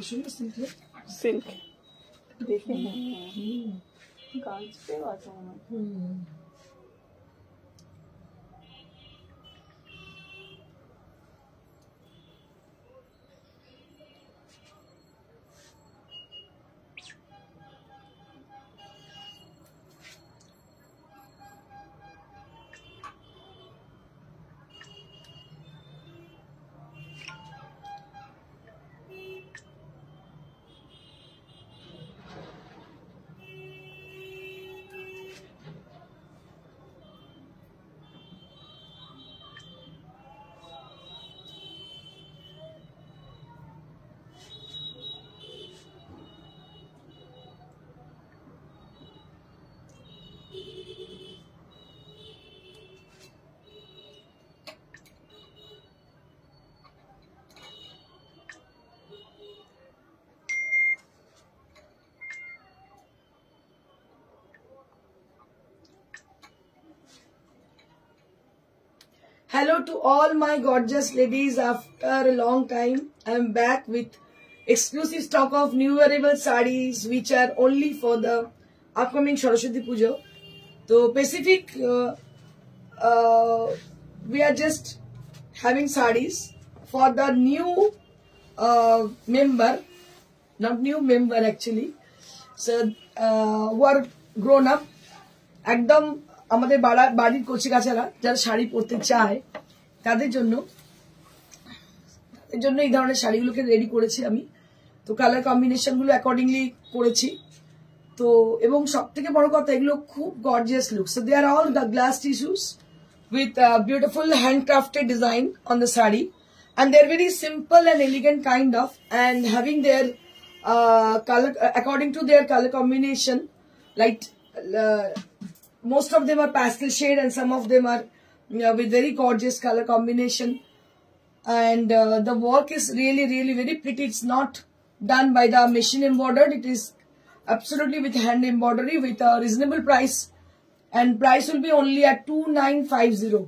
সুন্দর silk silk দেখে গাছ পেও আছে মনে হয়। Hello to all my gorgeous ladies. After a long time, I am back with exclusive stock of new wearable sarees which are only for the upcoming Saraswati Puja. So Pacific, we are just having sarees for the new member, not new member actually. So who are grown up, একদম আমাদের বাড়ির কচি কাচারা যারা শাড়ি পরতে চায় তাদের জন্য এই ধরনের শাড়িগুলোকে রেডি করেছি আমি। তো কালার কম্বিনেশন গুলো অ্যাকর্ডিংলি করেছি। তো এবং সবথেকে বড় কথা এগুলো খুব gorgeous look. So they are all the glass tissues with beautiful handcrafted design on the sari, and they're very simple and elegant kind of, and having their color according to their color combination, like most of them are pastel shade and some of them are with very gorgeous color combination, and the work is really very pretty. It's not done by the machine embroidered, it is absolutely with hand embroidery with a reasonable price, and price will be only at 2950.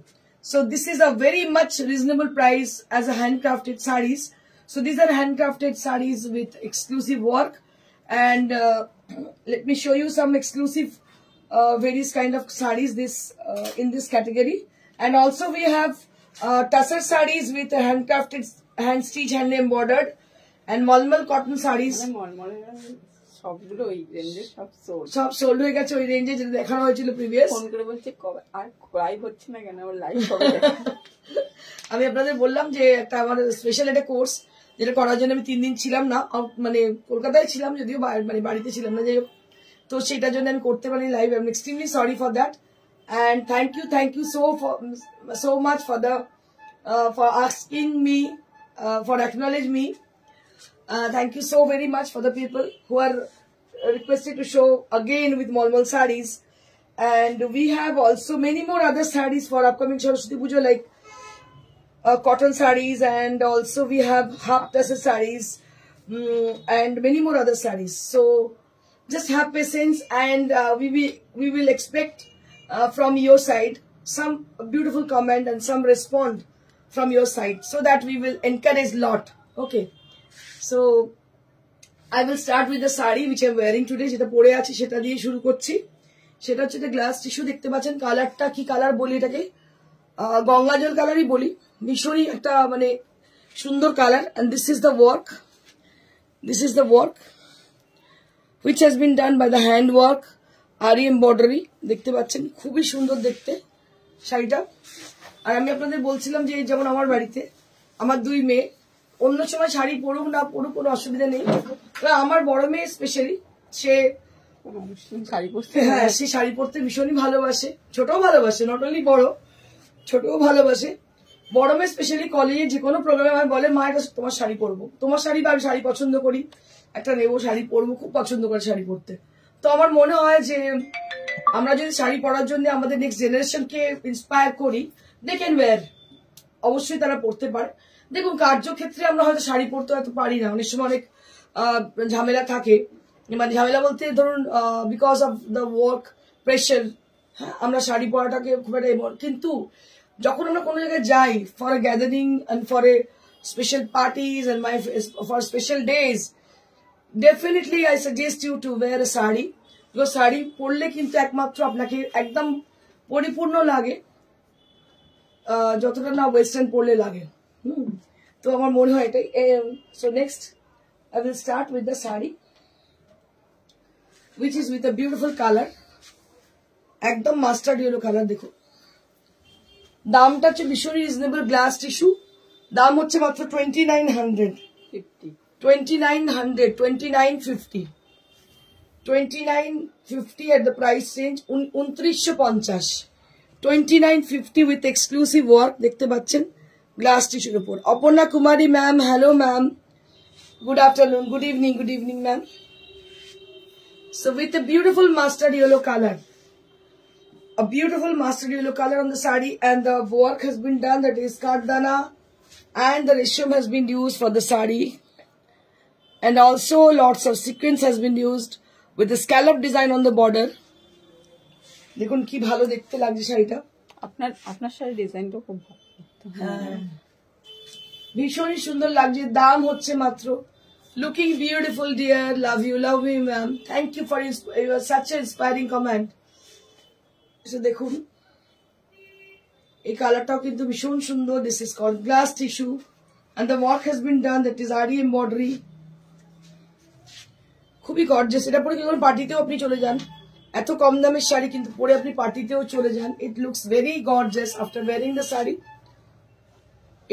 So this is a very much reasonable price as a handcrafted sarees. So these are handcrafted sarees with exclusive work, and let me show you some exclusive various kind of sarees in this category. And also we have tussar sarees with handcrafted, hand stitch, hand embroidered, and malmal cotton sarees. সবগুলো ওই রেঞ্জে সব sold হয়ে গেছে ওই রেঞ্জে যেটা দেখানো হয়েছিল প্রিভিয়াস। ফোন করে বলছে কবে আর লাইভ হচ্ছে না কেন, আমার লাইভ হবে। আমি আপনাদের বললাম যে একটা আমার স্পেশাল একটা কোর্স যেটা করার জন্য আমি 3 দিন ছিলাম না, মানে কলকাতায় ছিলাম যদিও, মানে বাড়িতে ছিলাম না, যাই হোক। তো সেটার জন্য আমি করতে পারিনি live. I am extremely sorry for that, and thank you so much for asking me, for acknowledge me. Thank you so very much for the people who are requested to show again with Malmal sarees. And we have also many more other sarees for upcoming Saraswati Puja, like cotton sarees, and also we have half tussar sarees, and many more other sarees. So just have patience, and we will expect from your side some beautiful comment and some response from your side, so that we will encourage lot. Okay, so I will start with the saree which I am wearing today. যেটা পরে আছি সেটা দিয়ে শুরু করছি। সেটা হচ্ছে glass tissue, দেখতে পাচ্ছেন। কালারটা কি কালার বলি এটাকে, গঙ্গা জল কালারই বলি। ভীষণই একটা মানে সুন্দর colour. and this is the work which has been done by the hand work, আরি এমব্রয়ডারি, দেখতে পাচ্ছেন। খুবই সুন্দর দেখতে শাড়িটা। আর আমি আপনাদের বলছিলাম যে যেমন আমার বাড়িতে আমার 2 মেয়ে, অন্য সময় শাড়ি পরুক না পরুক কোনো অসুবিধা নেই, আমার বড় মেয়ে স্পেশালি সে শাড়ি পরতে, হ্যাঁ সে শাড়ি পরতে ভীষণই ভালোবাসে। ছোটও ভালোবাসে, নট অনলি বড়, ছোটও ভালোবাসে। বড় মেয়ে স্পেশালি কলেজে যে কোনো প্রোগ্রামে আমি বলে, মা এটা তোমার শাড়ি পরবো, তোমার শাড়ি, বা আমি শাড়ি পছন্দ করি, একটা নেবো, শাড়ি পরবো, খুব পছন্দ করে শাড়ি পরতে। তো আমার মনে হয় যে আমরা যদি শাড়ি পরার জন্য আমাদের নেক্সট জেনারেশনকে ইন্সপায়ার করি, দে ক্যান ওয়্যার, অবশ্যই তারা পরতে পারে। দেখুন কার্যক্ষেত্রে আমরা হয়তো শাড়ি পরতে হয়তো পারি না, অনেক সময় অনেক ঝামেলা থাকে, মানে ঝামেলা বলতে ধরুন because of the work pressure, হ্যাঁ আমরা শাড়ি পরাটাকে খুব একটা, কিন্তু যখন আমরা কোনো জায়গায় যাই for a gathering and for a special parties and for special days, definitely I suggest you to wear a sari. Sari পরলে কিন্তু একমাত্র আপনাকে একদম পরিপূর্ণ লাগে, যতটা না ওয়েস্টার্ন পরলে লাগে। তো আমার মনে হয় এটাই। So next I will start with the sari which is with a beautiful color, একদম মাস্টার্ড ইয়েলো কালার। দেখো দামটা হচ্ছে ভীষণ রিজনেবল, গ্লাস টিস্যু, দাম হচ্ছে মাত্র 2900, 2900, 2950, 2950 at the price range, 2950, 2950 with exclusive work। দেখতে পাচ্ছেন গ্লাস টিস্যুর উপর। Aparna Kumari ma'am, hello ma'am, good afternoon, good evening ma'am. So with a beautiful mustard yellow color, a beautiful mustard yellow color on the sari, and the work has been done, that is kardana and the resham has been used for the sari, and also lots of sequins has been used with the scallop design on the border. দেখুন কি ভালো দেখতে লাগছে শাড়িটা। আপনার শাড়ির ডিজাইনটা খুব ভালো। হ্যাঁ ভীষণই সুন্দর লাগছে। দাম হচ্ছে মাত্র, looking beautiful dear, love you ma'am, thank you for your such an inspiring comment. So দেখুন এই কালারটাও কিন্তু ভীষণ সুন্দর। This is called glass tissue and the work has been done, that is আরি embroidery, খুবই গর্জিয়াস। এটা পরে কিন্তু পার্টিতেও আপনি চলে যান, এত কম দামের শাড়ি কিন্তু পরে আপনি পার্টিতেও চলে যান। It looks very gorgeous after wearing the sari.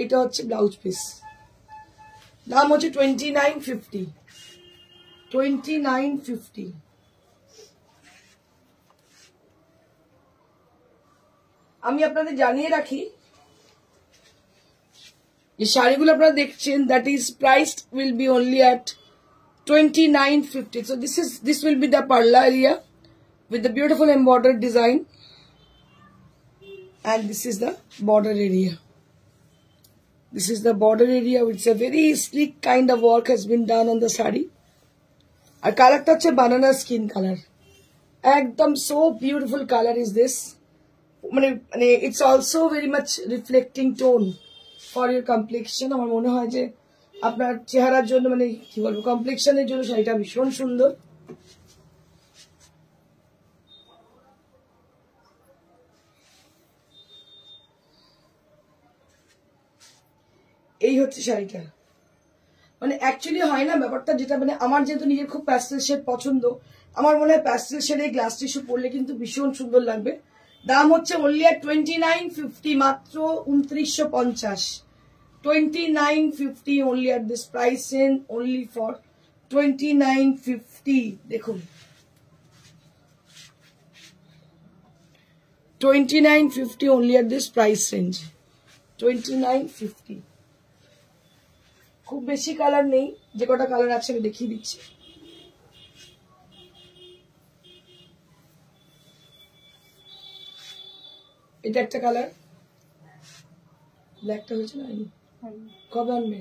এটা হচ্ছে ব্লাউজ পিস, দাম হচ্ছে 2950, 2950। আমি আপনাদের জানিয়ে রাখি যে শাড়িগুলো আপনারা দেখছেন, that is priced will be only at 2950. So this will be the parla area with the beautiful embroidered design, and this is the border area. This is the border area. It's a very sleek kind of work has been done on the sari. Our color touch a banana skin color. Ekdam so beautiful color is this. It's also very much reflecting tone for your complexion. আমার মনে হয় যে আপনার চেহারার জন্য কি বলবো কমপ্লেক্সনের জন্য শাড়িটা ভীষণ সুন্দর। এই হচ্ছে শাড়িটা। অ্যাকচুয়ালি হয় না ব্যাপারটা, যেটা আমার যেহেতু নিজের খুব প্যাস্টেল শেড পছন্দ, আমার মনে হয় প্যাস্টেল শেডে গ্লাস টিস্যু পরলে কিন্তু ভীষণ সুন্দর লাগবে। দাম হচ্ছে অনলি এট 2950, মাত্র 2950, 2950 only at this price range, only for 2950। দেখুন 2950 only at this price range, 2950। খুব বেশি কালার নেই, যে কটা কালার আছে আমি দেখিয়ে দিচ্ছি। এটা একটা কালার, ব্ল্যাকটা হয়েছে না, কবে আনবে?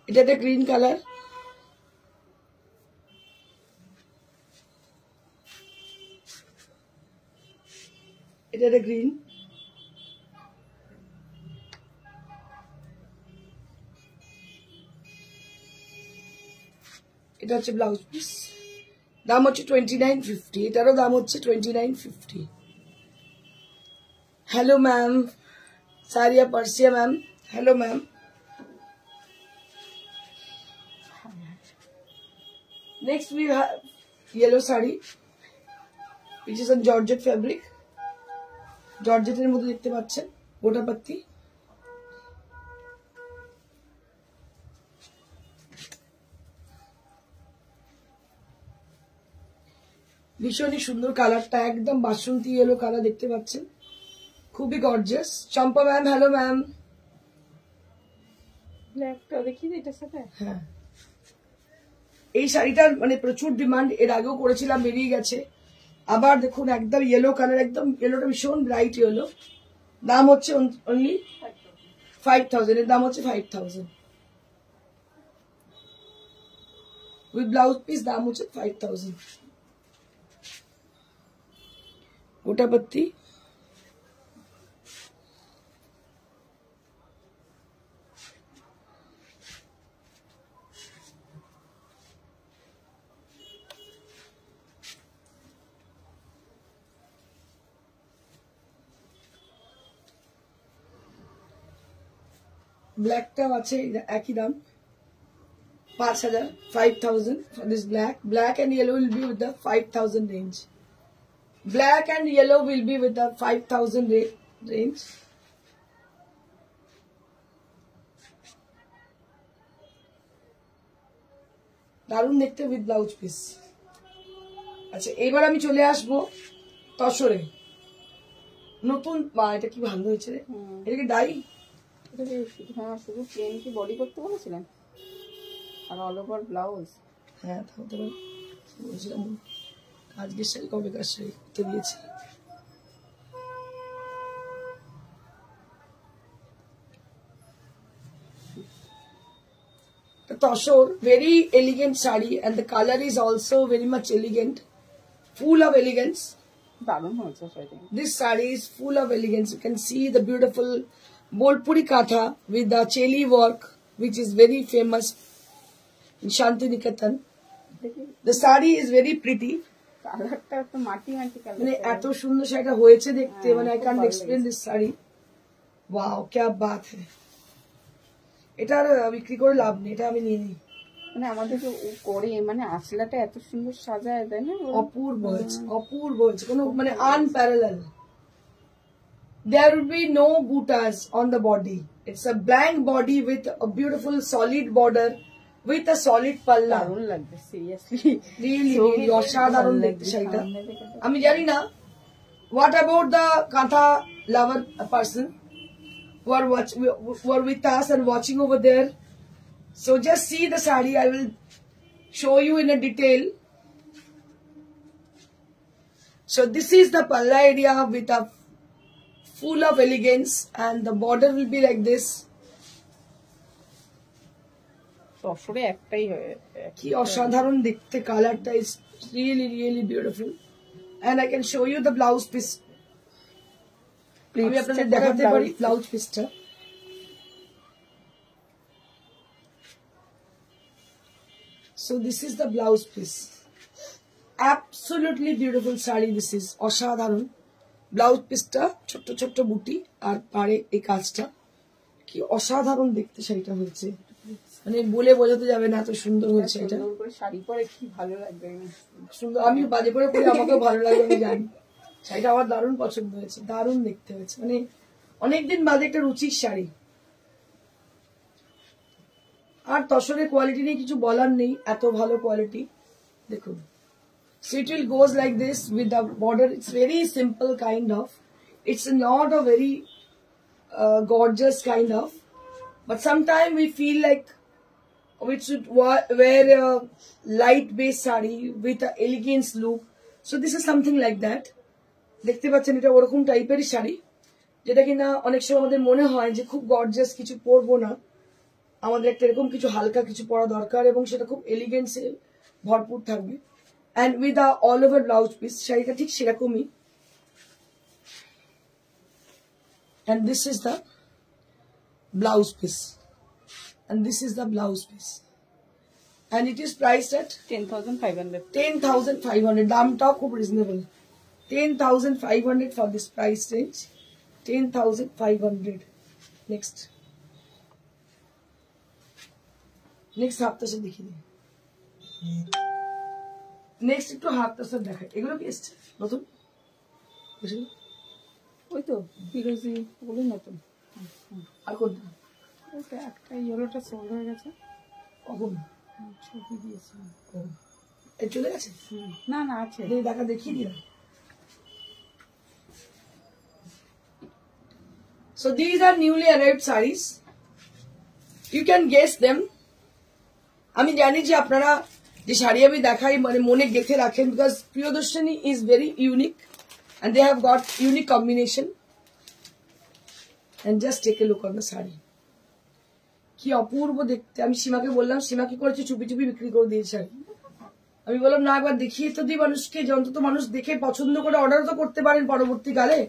এটা একটা গ্রিন কালার, এটা একটা গ্রিন, এটা হচ্ছে ব্লাউজ পিস, দাম হচ্ছে 2950, এটারও দাম হচ্ছে 2950। Hello ma'am, Sariya Persia ma'am, hello ma'am. Next we have yellow sari, which is on georgette fabric, জর্জেটের মধ্যে দেখতে পাচ্ছেন গোটা পাত্তি। ভীষণই সুন্দর কালারটা, একদম বাসন্তী ইয়েলো কালার দেখতে পাচ্ছেন, খুবই গর্জিয়াস। চম্পা ম্যাম, হ্যালো ম্যাম। হ্যাঁ এই শাড়িটার প্রচুর ডিমান্ড, এর আগেও করেছিলাম, বেরিয়ে গেছে। আবার দেখুন একদম ইয়েলো কালার, একদম ইয়েলোটা ভীষণ ব্রাইট ইয়েলো। দাম হচ্ছে অনলি 5000, এর দাম হচ্ছে 5000 উইথ ব্লাউজ পিস, দাম হচ্ছে 5000। গোটা পাত্তি, ব্ল্যাকটাও আছে একই দাম 5,000 5,000 for this black and yellow will be with the 5,000 range. Black and yellow will be with the 5,000 range. দারুণ দেখতে উইথ ব্লাউজ পিস। আচ্ছা এবার আমি চলে আসবো তসরে নতুন। এটা কি ভালো হয়েছে রে, এটা কি ডাই? হ্যাঁ শুধু প্লেন কি বডি করতে বলেছিলেন আর অল ওভার ব্লাউজ? হ্যাঁ তাও তো বলছিলাম আজকের শাড়ি কবেকার শাড়ি করতে দিয়েছি। Tashor, very elegant sari and the color is also very much elegant, full of elegance. দারুণ হয়েছে sari. This sari is full of elegance. You can see the beautiful Bolpuri katha with the cheli work, which is very famous in Shantiniketan. The sari is very pretty. কালারটা তো মাটি মাটি colour, মানে এত সুন্দর শাড়িটা হয়েছে দেখতে, মানে I can't explain this sari. Wow, क्या बात है। এটা আর বিক্রি করে লাভ নেই, এটা আমি নিয়ে নিই। মানে আমাদের যে করে মানে আসলাটা এত সুন্দর সাজায় দেয় না, অপূর্ব হয়েছে, অপূর্ব হয়েছে, কোনো মানে unparalleled. There will be no butas on the body. It's a blank body with a beautiful solid border with a solid palla. দারুণ লাগবে সিরিয়াসলি, Really অসাধারণ দেখতে শাড়িটা। আমি জানি না what about the কাঁথা lover person who are with us and watching over there. So just see the sari. I will show you in a detail. So this is the palla area with a full of elegance and the border will be like this. তসরে একটাই কি অসাধারণ দেখতে, কালারটা is really beautiful and I can show you the blouse piece. আমি আপনাদের দেখাতে পারি blouse পিসটা। So this is the blouse piece. Absolutely beautiful sari this is. অসাধারণ ব্লাউজ পিসটা, ছোট্ট ছোট্ট বুটি আর পাড়ে এই কাজটা, কি অসাধারণ দেখতে শাড়িটা হয়েছে, মানে বলে বোঝাতে যাবে না এত সুন্দর হয়েছে। এটা শাড়ি পরে কি ভালো লাগবে, সুন্দর। আমি বাজে করে পরে আমাকেও ভালো লাগবে, আমি জানি। শাড়িটা আমার দারুণ পছন্দ হয়েছে, দারুণ দেখতে হয়েছে, মানে অনেকদিন বাদে একটা রুচির শাড়ি। আর তসরের কোয়ালিটি নিয়ে কিছু বলার নেই, এত ভালো কোয়ালিটি। দেখুন so it will goes like this with the border. It's very simple kind of, it's not a very gorgeous kind of, but sometimes we feel like we should wear a light base sari with a elegance look. So this is something like that. দেখতে পাচ্ছেন এটা ওরকম টাইপেরই শাড়ি, যেটা কিনা অনেক সময় আমাদের মনে হয় যে খুব গর্জিয়াস কিছু পরবো না, আমাদের একটা এরকম কিছু হালকা কিছু পরা দরকার এবং সেটা খুব এলিগেন্সে ভরপুর থাকবে। and with the all over blouse piece, শাড়িটা ঠিক সেরকমই। and this is the blouse piece, and this is the blouse piece, and it is priced at 10,500. 10,500. দামটাও খুব reasonable, 10,500 for this price range. 10,500. next half তাসা দেখিয়ে দিই। Next একটু half তাসা দেখাই। এগুলো কি এসছে নতুন? ওই তো ফিরোজি, ওগুলো নতুন। আর কোনটা? একটা ইয়েলোটা সোল্ড হয়ে গেছে। কখন? ছবি দিয়েছিলাম। চলে গেছে? না না আছে, দেখা দেখিয়ে দিলাম। So these are newly arrived sarees. You can guess them. আমি জানি যে আপনারা যে শাড়ি আমি দেখাই মানে মনে গেঁথে রাখেন, because Priyadarshini is very unique and they have got unique combination. And just take a look on the saree. কি অপূর্ব দেখতে। আমি সীমাকে বললাম, সীমা কি করেছে, চুপি চুপি বিক্রি করে দিয়েছে শাড়ি। আমি বললাম না, একবার দেখিয়ে তো দিই মানুষকে, যে অন্তত মানুষ দেখে পছন্দ করে অর্ডার তো করতে পারেন পরবর্তীকালে।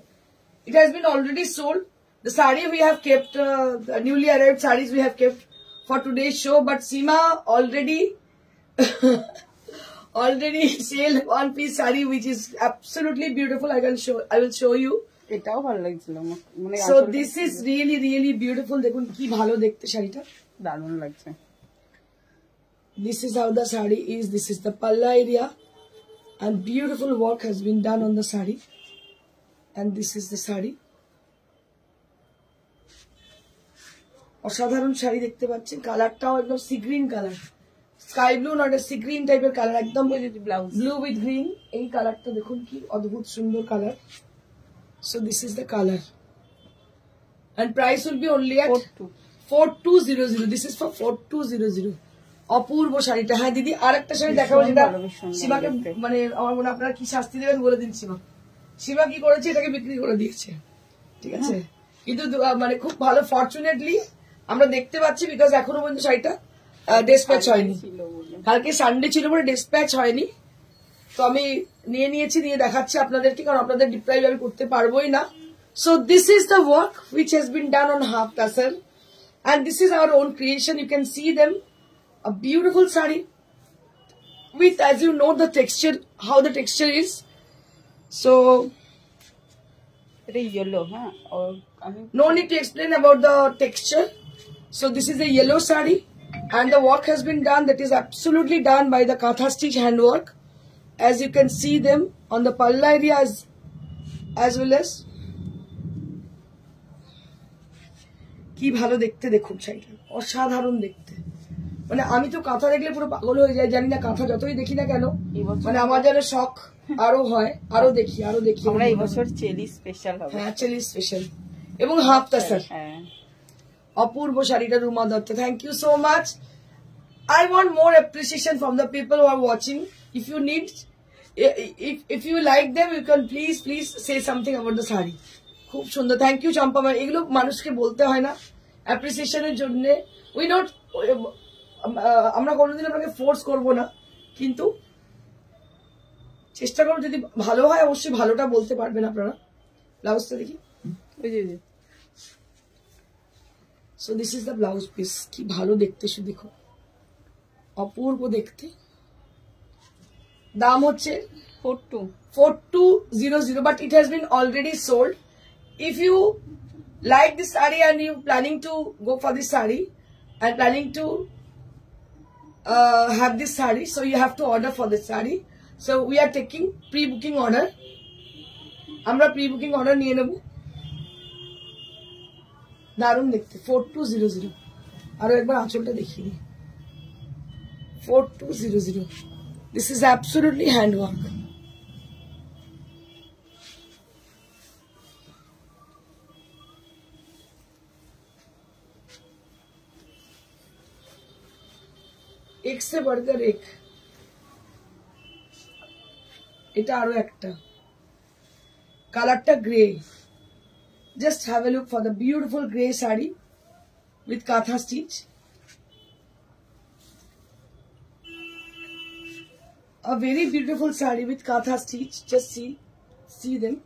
It has been already sold. The saree we have kept, the newly arrived sarees we have kept for today's show, but Seema already sold one piece saree which is absolutely beautiful. I will show you. এটাও ভালো লাগছিল আমার, মানে so this is really really beautiful. দেখুন কি ভালো দেখতে শাড়িটা, দারুণ লাগছে। This is how the sari is. This is the palla area, and beautiful work has been done on the sari. And this is the sari. অসাধারণ শাড়ি দেখতে পাচ্ছেন, কালারটাও একদম C green colour, sky blue not sea green টাইপের colour, একদম blouse blue with green. এই কালারটা দেখুন কি অদ্ভুত সুন্দর colour. So this is the colour and price will be only at 4200. This is for 4200. অপূর্ব শাড়িটা। হ্যাঁ দিদি আর একটা শাড়ি দেখাবো, যেটা সীমাকে মানে আমার মনে আপনারা কি শাস্তি দেবেন বলে দিন। সীমা কি করেছে, এটাকে বিক্রি করে দিয়েছে, ঠিক আছে। কিন্তু মানে খুব ভালো ফরচুনেটলি আমরা দেখতে পাচ্ছি, বিকজ এখনো পর্যন্ত শাড়িটা ডিসপ্যাচ হয়নি। কালকে সানডে ছিল বলে ডিসপ্যাচ হয়নি, তো আমি নিয়েছি, নিয়ে দেখাচ্ছি আপনাদেরকে, কারণ আপনাদের ডিপ্রাইভ আমি করতে পারবোই না। So this is the work which has been done on half tassel, and this is our own creation. You can see them, a beautiful sari with, as you know, the texture, how the texture is. So এটা yellow, no need to explain about the texture. So this is a yellow sari, and the work has been done, that is absolutely done by the katha stitch handwork, as you can see them on the palla area as well as কি ভালো দেখতে, দেখুন শাড়িটা অসাধারণ দেখতে। মানে আমি তো কাঁথা দেখলে পুরো পাগল হয়ে যাই, জানি না কাঁথা যতই দেখি না কেন, মানে আমার যেন শখ আরো হয়, আরো দেখি আরো দেখি। আমরা এই বছর চেলি স্পেশাল হবে। হ্যাঁ চেলি স্পেশাল এবং হাফ তাসার। অপূর্ব শাড়িটা Ruma Dutta, thank you so much. I want more appreciation from the people who are watching. If you need, if you like them, you can please say something about the saree. খুব সুন্দর, thank you Champa ma'am. এগুলো মানুষকে বলতে হয় না অ্যাপ্রিসিয়েশনের জন্য। We not, আমরা কোনোদিন আপনাকে ফোর্স করব না, কিন্তু চেষ্টা করবো যদি ভালো হয়, অবশ্যই ভালোটা বলতে পারবেন আপনারা। ব্লাউজটা দেখি। So this is the blouse piece, কি ভালো দেখতে, শুধু দেখো অপূর্ব দেখতে। দাম হচ্ছে 4200, but it has been already sold. If you like this saree and you planning to go for this saree and planning to have this saree, so you have to order for this saree. So we are taking pre-booking order. আমরা pre-booking order নিয়ে নেব। দারুণ দেখতে, 4200। আরো একবার আঁচলটা দেখিয়ে দিই, 4200. This is absolutely handwork. এক সে বড়কর এক। এটা আরো একটা, কালারটা grey. Just have a look for the beautiful grey sari with কাঁথা stitch. A very beautiful saree with katha stitch. Just see them.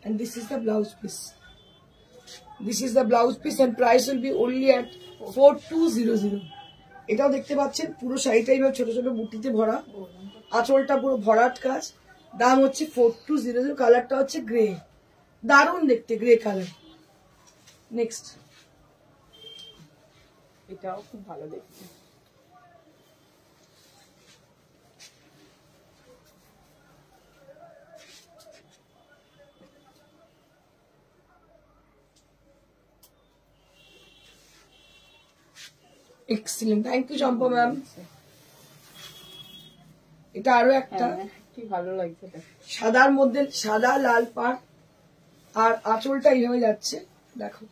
And this is the blouse piece. This is the blouse piece, and price will be only at 4200. এটাও দেখতে পাচ্ছেন পুরো শাড়িটাই ছোট ছোট বুটিতে ভরা, আঁচলটা পুরো ভরাট কাজ। দাম হচ্ছে 4200। কালারটা হচ্ছে গ্রে, দারুণ দেখতে গ্রে কালার। নেক্সট, এটাও খুব ভালো দেখতে। Excellent, thank you Champa ma'am. এটা আরো একটা, কি ভালো লাগছে, সাদার মধ্যে সাদা লাল পাড়, আর আঁচলটা এইভাবে যাচ্ছে, দেখো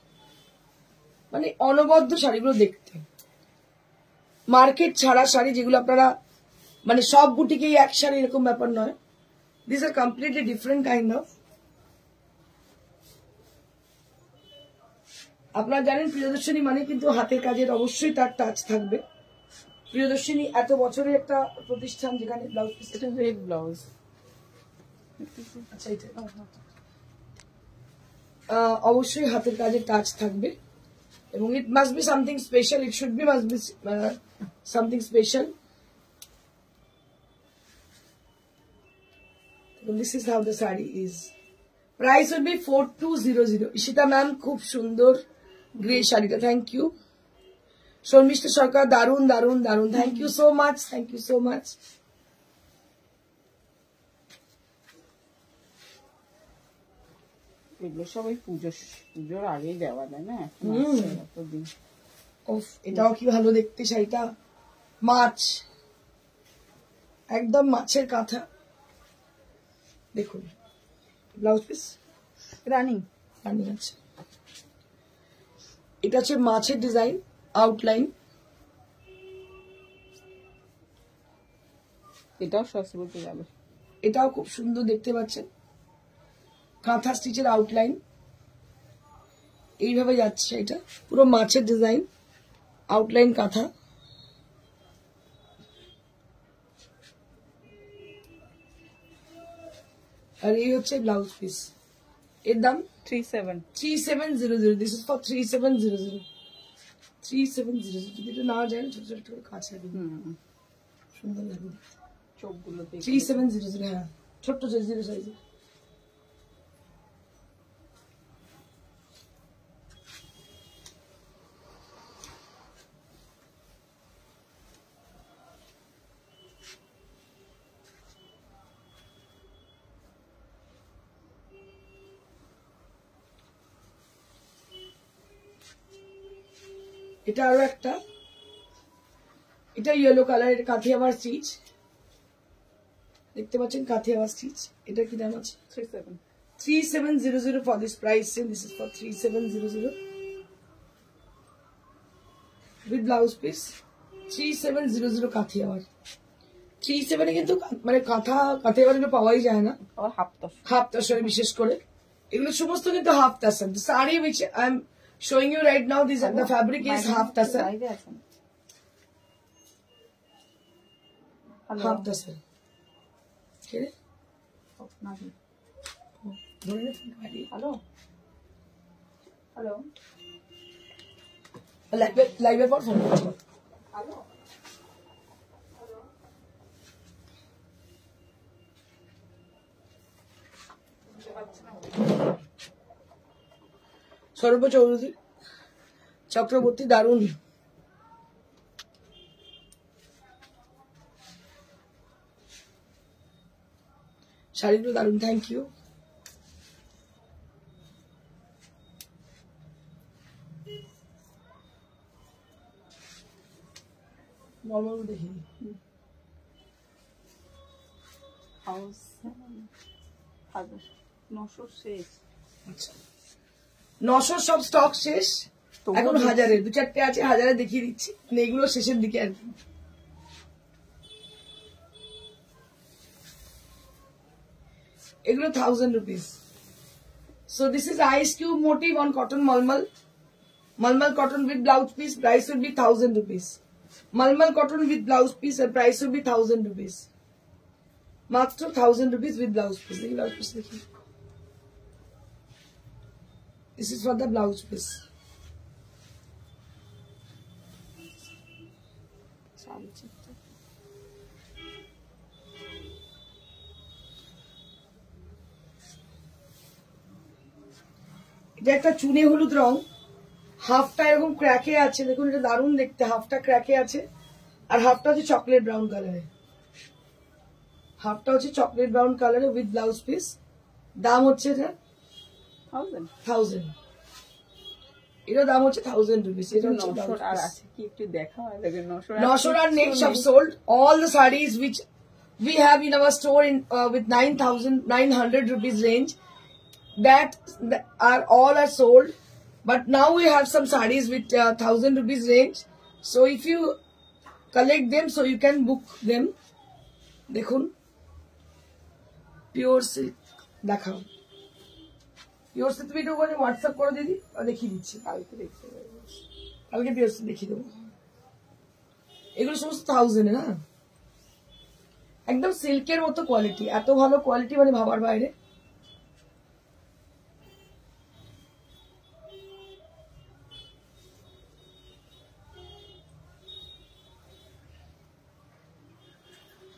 মানে অনবদ্য শাড়িগুলো দেখতে। মার্কেট ছাড়া শাড়ি, যেগুলো আপনারা মানে সব বুটিকেই এক শাড়ি এরকম ব্যাপার নয়। This are completely different kind of. আপনারা জানেন প্রিয়দর্শনী মানে কিন্তু হাতের কাজের অবশ্যই তার টাচ থাকবে। প্রিয়দর্শনী এত বছরের একটা প্রতিষ্ঠান, যেখানে ব্লাউজ পিস, এটা রেড ব্লাউজ, আচ্ছা এটা অবশ্যই হাতের কাজের টাচ থাকবে, এবং it must be something special, it should be must be something special. This is how the saree is. Price will be 4200. Ishita ma'am, খুব সুন্দর গ্রে শাড়িটা, থ্যাংক ইউ। শর্মিষ্ঠা সরকার, দারুন দারুন দারুন, thank you so much, thank you so much. এগুলো সব ওই পুজোর আগেই দেওয়া যায় না, এতদিন। ওফ, এটাও কি ভালো দেখতে শাড়িটা, মাছ, একদম মাছের কাঁথা। দেখুন ব্লাউজ পিস রানিং রানিং আছে। এটা হচ্ছে মাছের ডিজাইন, আউটলাইন। এটাও সসবতে যাবে। এটাও খুব সুন্দর দেখতে পাচ্ছেন, কাঁথা স্টিচের আউটলাইন এইভাবে যাচ্ছে। এটা পুরো মাছের ডিজাইন, আউটলাইন কাঁথা। আর এই হচ্ছে ব্লাউজ পিস, এর দাম 3700। This is for 3700। 3700 যদি এটা না যায়, ছোট ছোট করে কাজ লাগবে, সুন্দর লাগবে চোখগুলো। 3700, হ্যাঁ, ছোট্ট জিরো সাইজের। এটা আরো একটা, এটা ইয়েলো কালার, কাথিয়াওয়ার স্টিচ দেখতে পাচ্ছেন, কাথিয়াওয়ার স্টিচ। এটা কি দাম আছে? 3700 for this price. This is for 3700 with blouse piece. 3700 কাথিয়াওয়ার। 37 এ কিন্তু মানে কাথিয়াওয়ার এগুলো পাওয়াই যায় না, হাফ তাসরে বিশেষ করে। এগুলো সমস্ত কিন্তু half তাসার। The saree which I am showing you right now, the fabric is half tassel. Half tassel. Okay. Hello. Hello. Live for phone. Hello. Sourav Chakraborty, দারুন। শাড়িগুলো দারুন, থ্যাংক ইউ। নর্মাল দেখি, হাউস 900 শেষ। আচ্ছা, 900 সব স্টক শেষ, এখন 1000-এর 2-4টে আছে, 1000-এ দেখিয়ে দিচ্ছি। এগুলো শেষের দিকে আর কি। এগুলো 1000 rupees. So this is ice cube motif on cotton malmal cotton with blouse piece. Price will be 1000 rupees. Malmal cotton with blouse piece, and price will be 1000 rupees. Master 1000 rupees with blouse piece. Blouse piece. This is for the blouse piece. এটা একটা চুনে হলুদ রং, হাফটা এরকম ক্র্যাকে আছে, দেখুন এটা দারুণ দেখতে। হাফটা ক্র্যাকে আছে আর হাফটা হচ্ছে চকলেট ব্রাউন কালারে। হাফটা হচ্ছে চকলেট ব্রাউন কালারে উইথ ব্লাউজ পিস। দাম হচ্ছে এটা 1000। এটার দাম হচ্ছে 1000 rupees. এটা হচ্ছে 900 আর next have sold all the sarees which we have in our store in with 9,900 rupees range. That all are sold, but now we have some sarees with 1000 rupees range. So if you collect them, so you can book them. দেখুন pure silk দেখাও। Pure silk তুমি একটু WhatsApp করে দিদি, দেখিয়ে দিচ্ছি। কালকে pure silk দেখিয়ে দেবো। এগুলো সমস্ত 1000 না, একদম সিল্কের মতো কোয়ালিটি, এত ভালো কোয়ালিটি মানে ভাবার বাইরে।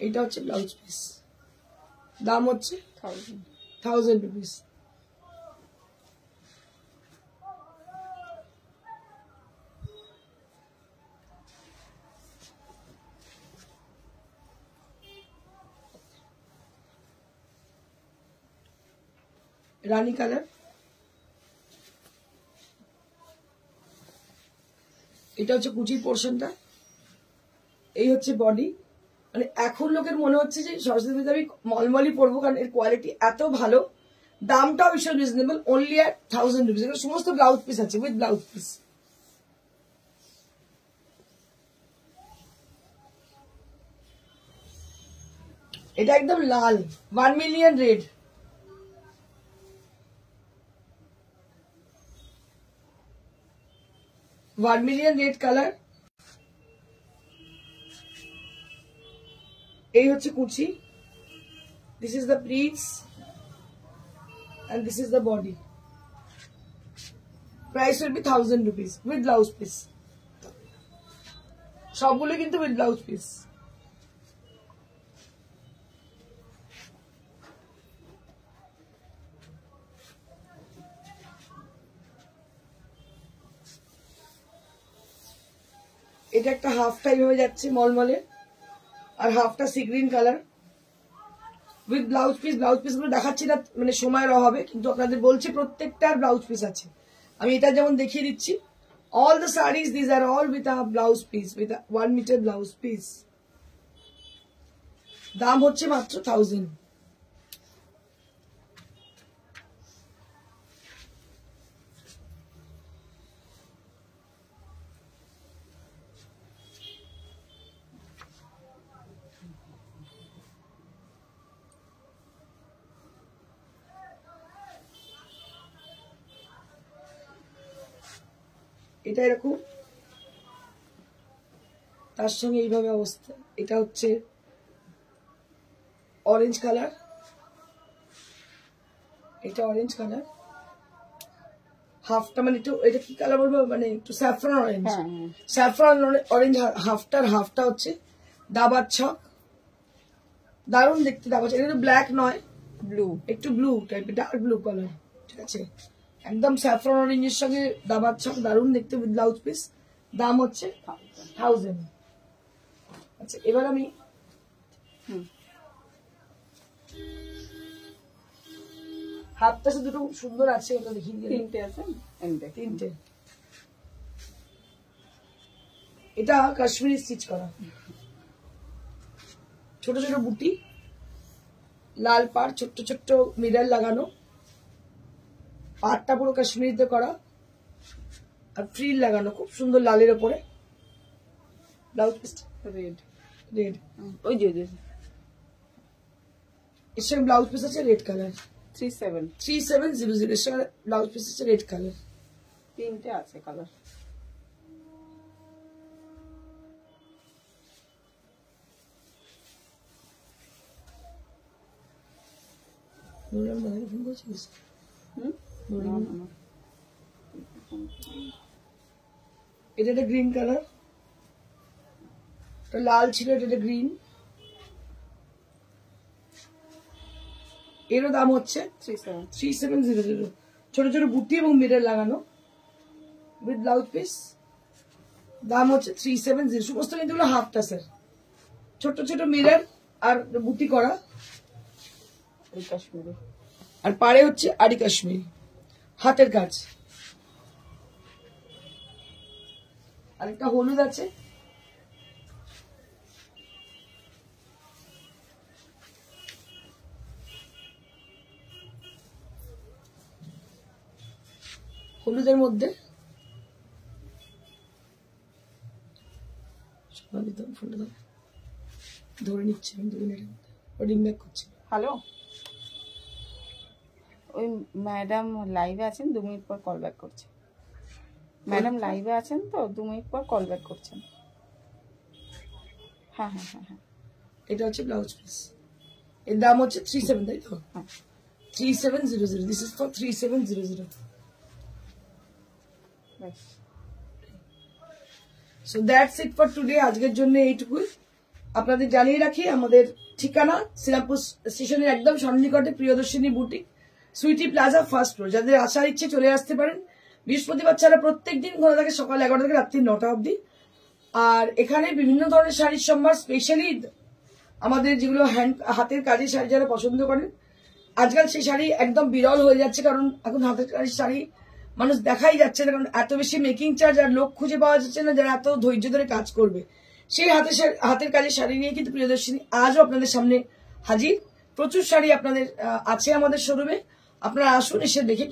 এটা হচ্ছে ব্লাউজ পিস। দাম হচ্ছে 1000 রুপিস। রানী কালার, এটা হচ্ছে কুচির পোর্শনটা, এই হচ্ছে বডি। মানে এখন লোকের মনে হচ্ছে যে সরস্বতী পুজোতে আমি মলমলি পরবো, কারণ এর কোয়ালিটি এত ভালো, দামটাও ভীষণ রিজনেবল, অনলি অ্যাট 1000 রুপিস। এখানে সমস্ত ব্লাউজ পিস আছে, উইথ ব্লাউজ পিস। এটা একদম লাল, 1 million red. $1 million red colour. এই হচ্ছে কুচি, this is the pleats and this is the body. Price will be 1000 rupees with blouse piece. সবগুলো কিন্তু with blouse piece। এটা একটা হাফটা এইভাবে যাচ্ছে মলমলে, আর হাফটা sea green colour with blouse piece. Blouse piece গুলো দেখাচ্ছি না মানে সময়ের অভাবে, কিন্তু আপনাদের বলছি প্রত্যেকটার ব্লাউজ পিস আছে। আমি এটা যেমন দেখিয়ে দিচ্ছি, all the saris this are all with a blouse piece, with 1 metre blouse piece. দাম হচ্ছে মাত্র 1000। এটা এরকম, তার সঙ্গে এইভাবে অবস্থা। এটা হচ্ছে অরেঞ্জ কালার, এটা অরেঞ্জ কালার, হাফটা মানে একটু, এটা কি কালার বলবো, মানে একটু স্যাফরন অরেঞ্জ, স্যাফরন অরেঞ্জ হাফটা হচ্ছে দাবার ছক, দারুণ দেখতে দাবার ছক। এটা ব্ল্যাক নয়, ব্লু, একটু ব্লু টাইপের, ডার্ক ব্লু কালার, ঠিক আছে, একদম স্যাফরন অরেঞ্জের সঙ্গে দাবার ছক, দারুণ দেখতে উইথ ব্লাউজ পিস। দাম হচ্ছে 1000। আচ্ছা, এবার আমি হাতটা সে দুটো সুন্দর আছে, ওটা দেখিয়ে দিই। তিনটে আছে, তিনটে। এটা কাশ্মীরি স্টিচ করা, ছোট ছোট বুটি, লাল পাড়, ছোট্ট ছোট্ট মিরর লাগানো, পাড়টা পুরো কাশ্মীরিতে করা, আর ফ্রিল লাগানো খুব সুন্দর লালের ওপরে। ব্লাউজ পিস রেড, রেড, ওই যে এর সঙ্গে ব্লাউজ পিস আছে রেড কালার, 3700। এর সঙ্গে ব্লাউজ পিস আছে রেড কালার। তিনটে আছে কালার। ফোন করছিস? এটা একটা গ্রিন কালার, লাল ছিল, এটা গ্রিন। এরও দাম হচ্ছে 3700। ছোট ছোট বুটি এবং মিরর লাগানো উইথ ব্লাউজ পিস। দাম হচ্ছে 3700। সমস্ত কিন্তু হাফটা স্যার, ছোট ছোট মিরর আর বুটি করা, কাশ্মীরি, আর পাড়ে হচ্ছে আরি কাশ্মীরি হাতের কাজ। আর একটা হলুদ আছে, হলুদের মধ্যে ফোনটা ধরে নিচ্ছে, আমি 2 মিনিটের মধ্যে রিং ব্যাক করছি। হ্যালো, ওই ম্যাডাম লাইভে আছেন, 2 মিনিট পর কল ব্যাক করছে। ম্যাডাম লাইভে আছেন তো, 2 মিনিট পর কল ব্যাক করছেন। হ্যাঁ হ্যাঁ হ্যাঁ হ্যাঁ। এটা হচ্ছে ব্লাউজ পিস, এর দাম হচ্ছে 37, তাই তো? 3700। This is for 3700। So that's it for today. আজকের জন্য এইটুকুই। আপনাদের জানিয়ে রাখি, আমাদের ঠিকানা শ্রীরামপুর স্টেশনের একদম সন্নিকটে Priyadarshini boutique, Sweety Plaza, first floor. যাদের আসার ইচ্ছে চলে আসতে পারেন। বৃহস্পতিবার ছাড়া প্রত্যেকদিন খোলা থাকে সকাল 11টা থেকে রাত্রি 9টা অবধি। আর এখানে বিভিন্ন ধরনের শাড়ির সম্ভার, স্পেশালি আমাদের যেগুলো হাতের কাজের শাড়ি যারা পছন্দ করেন, আজকাল সেই শাড়ি একদম বিরল হয়ে যাচ্ছে, কারণ এখন হাতের কাজের শাড়ি মানুষ দেখাই যাচ্ছে না, কারণ এত বেশি মেকিং চার্জ আর লোক খুঁজে পাওয়া যাচ্ছে না যারা এত ধৈর্য ধরে কাজ করবে। সেই হাতের কাজের শাড়ি নিয়ে কিন্তু প্রিয়দর্শিনী আজও আপনাদের সামনে হাজির। প্রচুর শাড়ি আপনাদের আছে আমাদের শোরুমে, আপনারা আসুন, এসে দেখে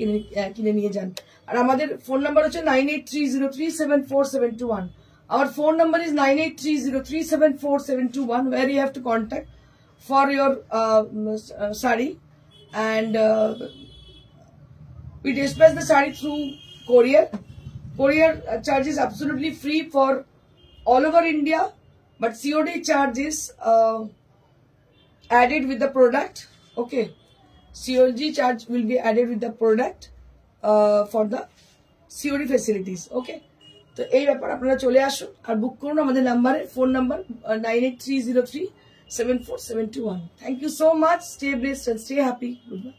কিনে নিয়ে যান। আর আমাদের ফোন নাম্বার হচ্ছে 9830374721। Our phone number is 9830374721, where you have to contact for your sari, and we dispatch the sari through courier. Courier charge is absolutely free for all over India, but COD charge is added with the product. Okay, COD charge will be added with the product for the COD facilities. Okay. তো এই ব্যাপার আপনারা চলে আসুন আর বুক করুন আমাদের নাম্বারে, phone number 9830374721। Thank you so much. Stay blessed and stay happy. Good by.